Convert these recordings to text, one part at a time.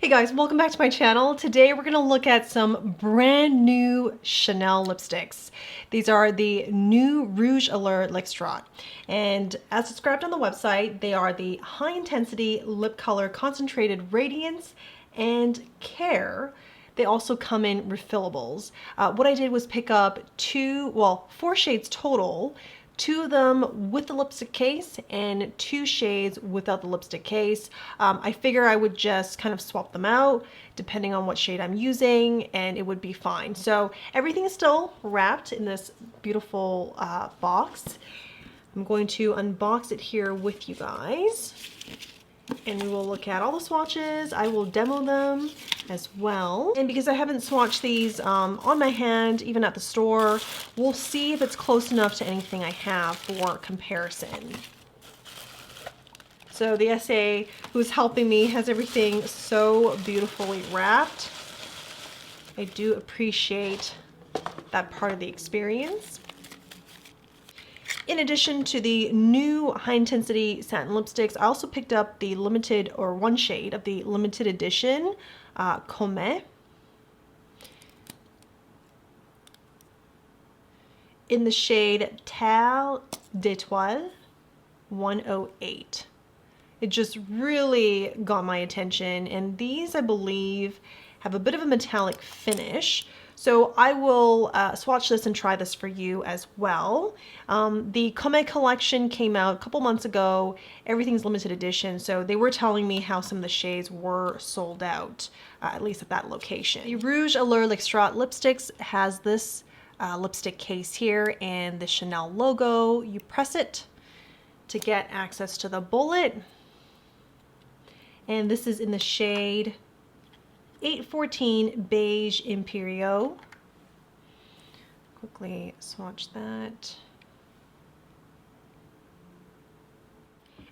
Hey guys, welcome back to my channel. Today we're going to look at some brand new Chanel lipsticks. These are the new Rouge Allure L Extrait. And as described on the website, they are the high intensity lip color concentrated radiance and care. They also come in refillables. What I did was pick up four shades total. Two of them with the lipstick case and two shades without the lipstick case. I figure I would just kind of swap them out depending on what shade I'm using and it would be fine. So everything is still wrapped in this beautiful box. I'm going to unbox it here with you guys and we will look at all the swatches. I will demo them as well. And because I haven't swatched these on my hand, even at the store, we'll see if it's close enough to anything I have for comparison. So the SA who's helping me has everything so beautifully wrapped. I do appreciate that part of the experience. In addition to the new high intensity satin lipsticks, I also picked up the limited, or one shade of the limited edition Comete in the shade Terre d'Etoile 108. It just really got my attention, and these I believe have a bit of a metallic finish. So I will swatch this and try this for you as well. The Comete collection came out a couple months ago. Everything's limited edition, so they were telling me how some of the shades were sold out, at least at that location. The Rouge Allure L Extrait lipsticks has this lipstick case here and the Chanel logo. You press it to get access to the bullet. And this is in the shade 814 Beige Imperio. Quickly swatch that.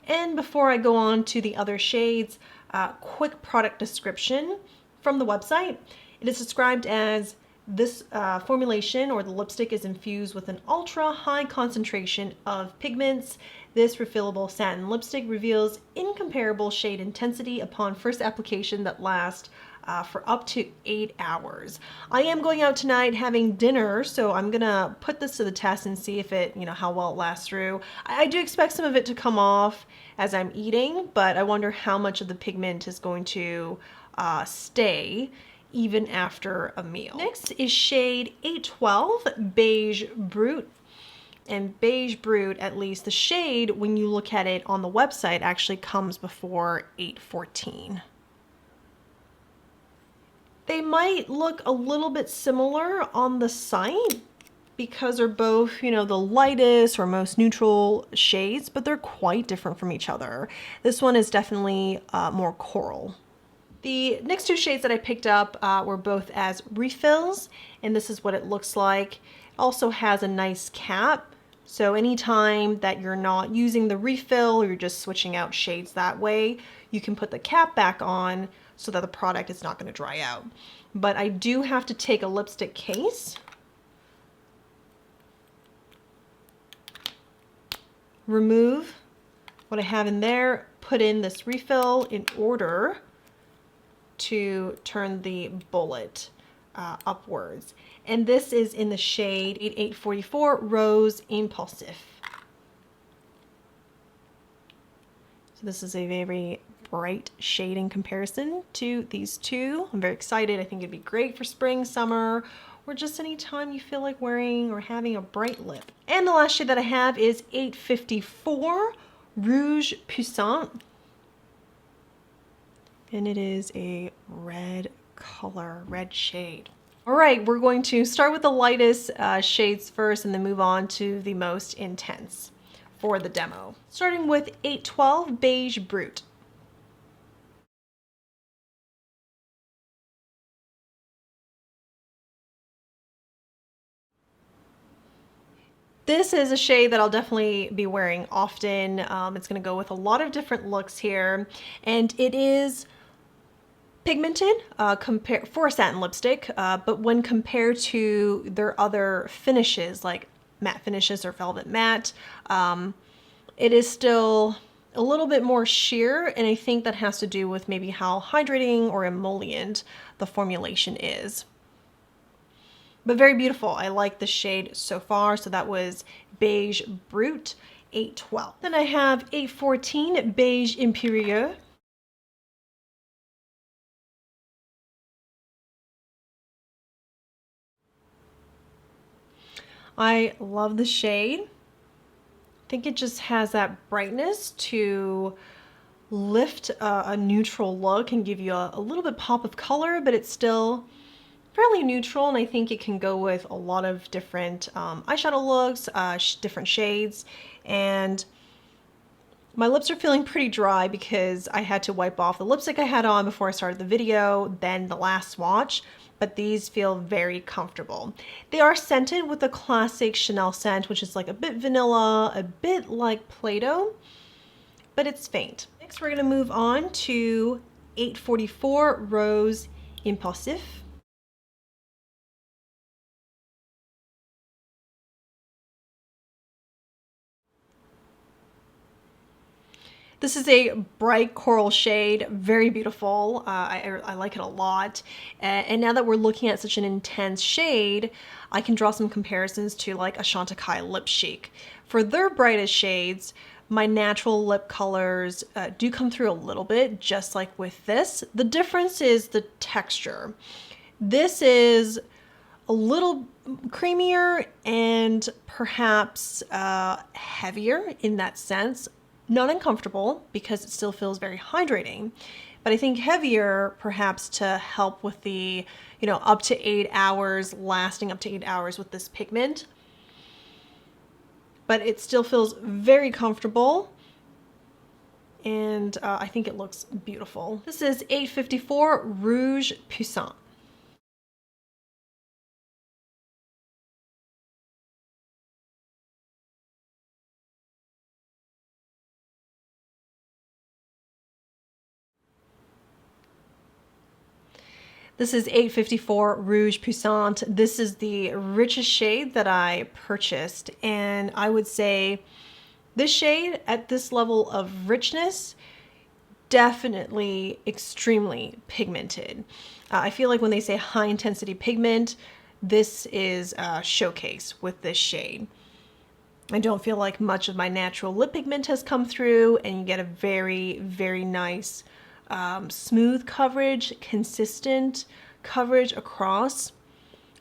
And before I go on to the other shades, quick product description from the website. It is described as this formulation, or the lipstick, is infused with an ultra high concentration of pigments. This refillable satin lipstick reveals incomparable shade intensity upon first application that lasts for up to 8 hours. I am going out tonight having dinner, so I'm gonna put this to the test and see if it, how well it lasts through. I do expect some of it to come off as I'm eating, but I wonder how much of the pigment is going to stay even after a meal. Next is shade 812 Beige Brut. And Beige Brut, at least the shade, when you look at it on the website, actually comes before 814. They might look a little bit similar on the site because they're both, the lightest or most neutral shades, but they're quite different from each other. This one is definitely more coral. The next two shades that I picked up were both as refills, and this is what it looks like. It also has a nice cap, so anytime that you're not using the refill or you're just switching out shades that way, you can put the cap back on so that the product is not going to dry out. But I do have to take a lipstick case, remove what I have in there, put in this refill in order to turn the bullet upwards. And this is in the shade 8844 Rose Impulsif. So this is a very bright shade in comparison to these two. I'm very excited. I think it'd be great for spring, summer, or just any time you feel like wearing or having a bright lip. And the last shade that I have is 854 Rouge Puissant. And it is a red color, red shade. All right, we're going to start with the lightest shades first and then move on to the most intense for the demo. Starting with 812 Beige Brut. This is a shade that I'll definitely be wearing often. It's going to go with a lot of different looks here, and it is pigmented for a satin lipstick, but when compared to their other finishes like matte finishes or velvet matte, it is still a little bit more sheer, and I think that has to do with maybe how hydrating or emollient the formulation is. But very beautiful. I like the shade so far. So that was Beige Brut 812. Then I have 814 Beige Impérieux. I love the shade. I think it just has that brightness to lift a neutral look and give you a little bit pop of color, but it's still fairly neutral, and I think it can go with a lot of different eyeshadow looks, different shades. And my lips are feeling pretty dry because I had to wipe off the lipstick I had on before I started the video, then the last swatch, but these feel very comfortable. They are scented with the classic Chanel scent, which is like a bit vanilla, a bit like Play-Doh, but it's faint. Next, we're gonna move on to 844 Rose Impulsif. This is a bright coral shade, very beautiful. I like it a lot. And now that we're looking at such an intense shade, I can draw some comparisons to like a Chantecaille Lip Chic. For their brightest shades, my natural lip colors do come through a little bit, just like with this. The difference is the texture. This is a little creamier and perhaps heavier in that sense. Not uncomfortable because it still feels very hydrating, but I think heavier perhaps to help with the, up to 8 hours, lasting up to 8 hours with this pigment. But it still feels very comfortable, and I think it looks beautiful. This is 854 Rouge Puissant. This is 854 Rouge Puissant. This is the richest shade that I purchased, and I would say this shade at this level of richness, definitely extremely pigmented. I feel like when they say high intensity pigment, this is a showcase with this shade. I don't feel like much of my natural lip pigment has come through, and you get a very, very nice smooth coverage, consistent coverage across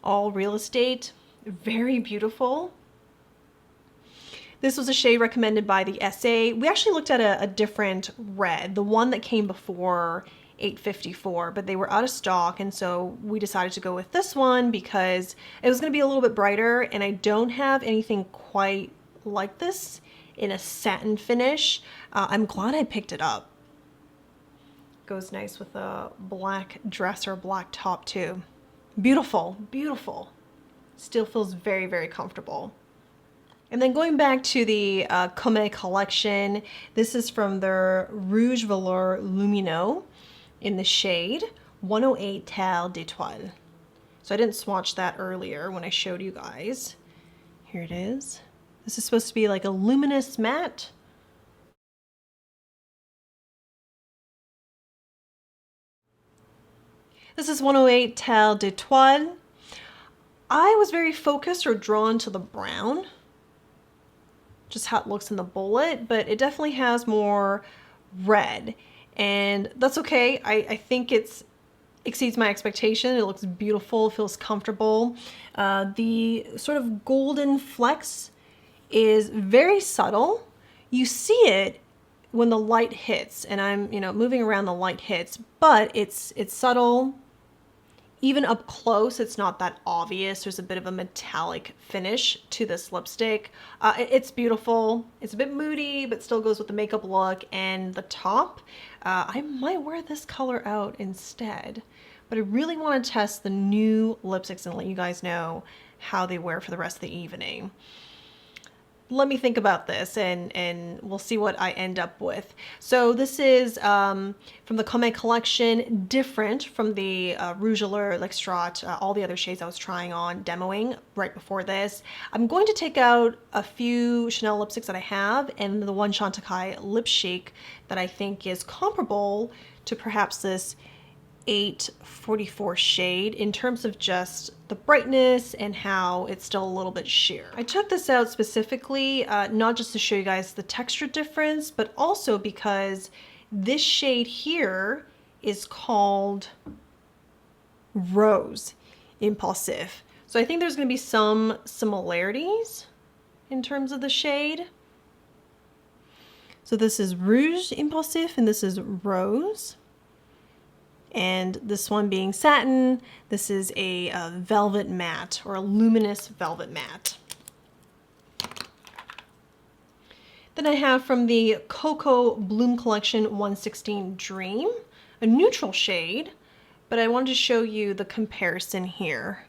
all real estate. Very beautiful. This was a shade recommended by the SA. We actually looked at a different red, the one that came before 854, but they were out of stock, and so we decided to go with this one because it was going to be a little bit brighter, and I don't have anything quite like this in a satin finish. I'm glad I picked it up. Goes nice with a black dress or a black top too. Beautiful, beautiful. Still feels very, very comfortable. And then going back to the Comete collection, this is from their Rouge Allure Lumineux in the shade 108 Terre d'Étoile. So I didn't swatch that earlier when I showed you guys. Here it is. This is supposed to be like a luminous matte. This is 108 Terre d'Étoile. I was very focused or drawn to the brown, just how it looks in the bullet, but it definitely has more red, and that's okay. I think it exceeds my expectation. It looks beautiful, feels comfortable. The sort of golden flecks is very subtle. You see it when the light hits, and I'm moving around, the light hits, but it's subtle. Even up close, it's not that obvious. There's a bit of a metallic finish to this lipstick. It's beautiful. It's a bit moody, but still goes with the makeup look. And the top, I might wear this color out instead. But I really want to test the new lipsticks and let you guys know how they wear for the rest of the evening. let me think about this and we'll see what I end up with. So this is from the Comete collection, different from the Rouge Allure L Extrait, all the other shades I was trying on, demoing right before this. I'm going to take out a few Chanel lipsticks that I have and the one Chantecaille Lip Chic that I think is comparable to perhaps this 844 shade in terms of just the brightness and how it's still a little bit sheer. I took this out specifically not just to show you guys the texture difference, but also because this shade here is called Rose Impulsif. So I think there's going to be some similarities in terms of the shade. So this is Rouge Impulsif and this is Rose. And this one being satin, this is a velvet matte or a luminous velvet matte. Then I have from the Coco Bloom Collection 116 Dream, a neutral shade, but I wanted to show you the comparison here.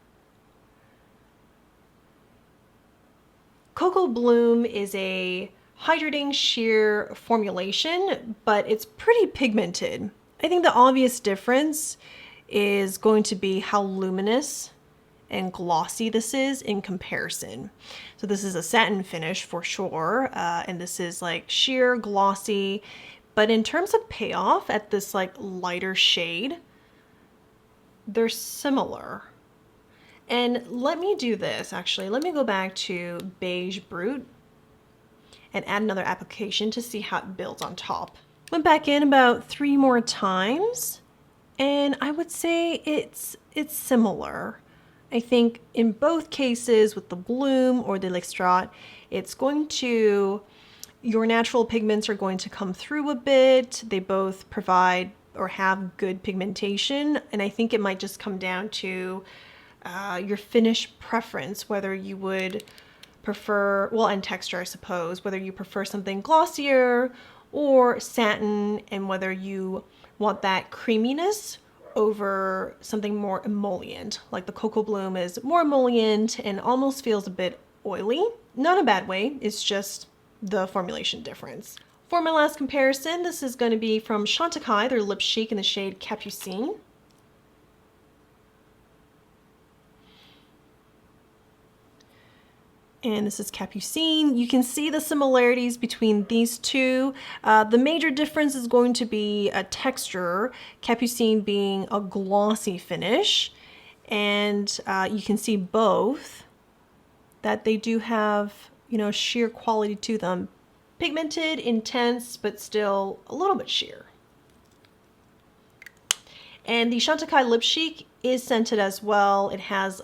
Coco Bloom is a hydrating sheer formulation, but it's pretty pigmented. I think the obvious difference is going to be how luminous and glossy this is in comparison. So this is a satin finish for sure, and this is like sheer glossy, but in terms of payoff at this like lighter shade, they're similar. And let me do this actually. Let me go back to Beige Brut and add another application to see how it builds on top. Went back in about 3 more times, and I would say it's similar. I think in both cases with the Bloom or the L'Extrait, it's going to, your natural pigments are going to come through a bit. They both provide or have good pigmentation, and I think it might just come down to your finish preference, whether you would prefer, well, and texture I suppose, whether you prefer something glossier or satin, and whether you want that creaminess over something more emollient. Like the Coco Bloom is more emollient and almost feels a bit oily. Not a bad way, it's just the formulation difference. For my last comparison, this is going to be from Chantecaille, their Lip Chic in the shade Capucine. And this is Capucine. You can see the similarities between these two. The major difference is going to be a texture, Capucine being a glossy finish. And you can see both that they do have, you know, sheer quality to them. Pigmented, intense, but still a little bit sheer. And the Chantecaille Lip Chic is scented as well. It has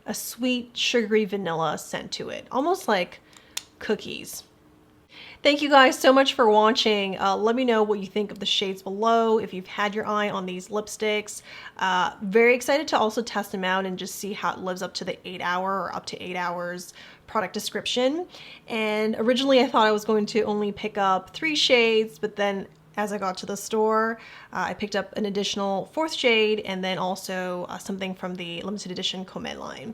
a sweet, sugary vanilla scent to it, almost like cookies. Thank you guys so much for watching. Let me know what you think of the shades below, if you've had your eye on these lipsticks. Very excited to also test them out and just see how it lives up to the 8-hour or up to 8 hours product description. And originally I thought I was going to only pick up 3 shades, but then as I got to the store, I picked up an additional 4th shade and then also something from the limited edition Comete line.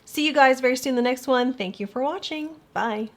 See you guys very soon in the next one. Thank you for watching. Bye.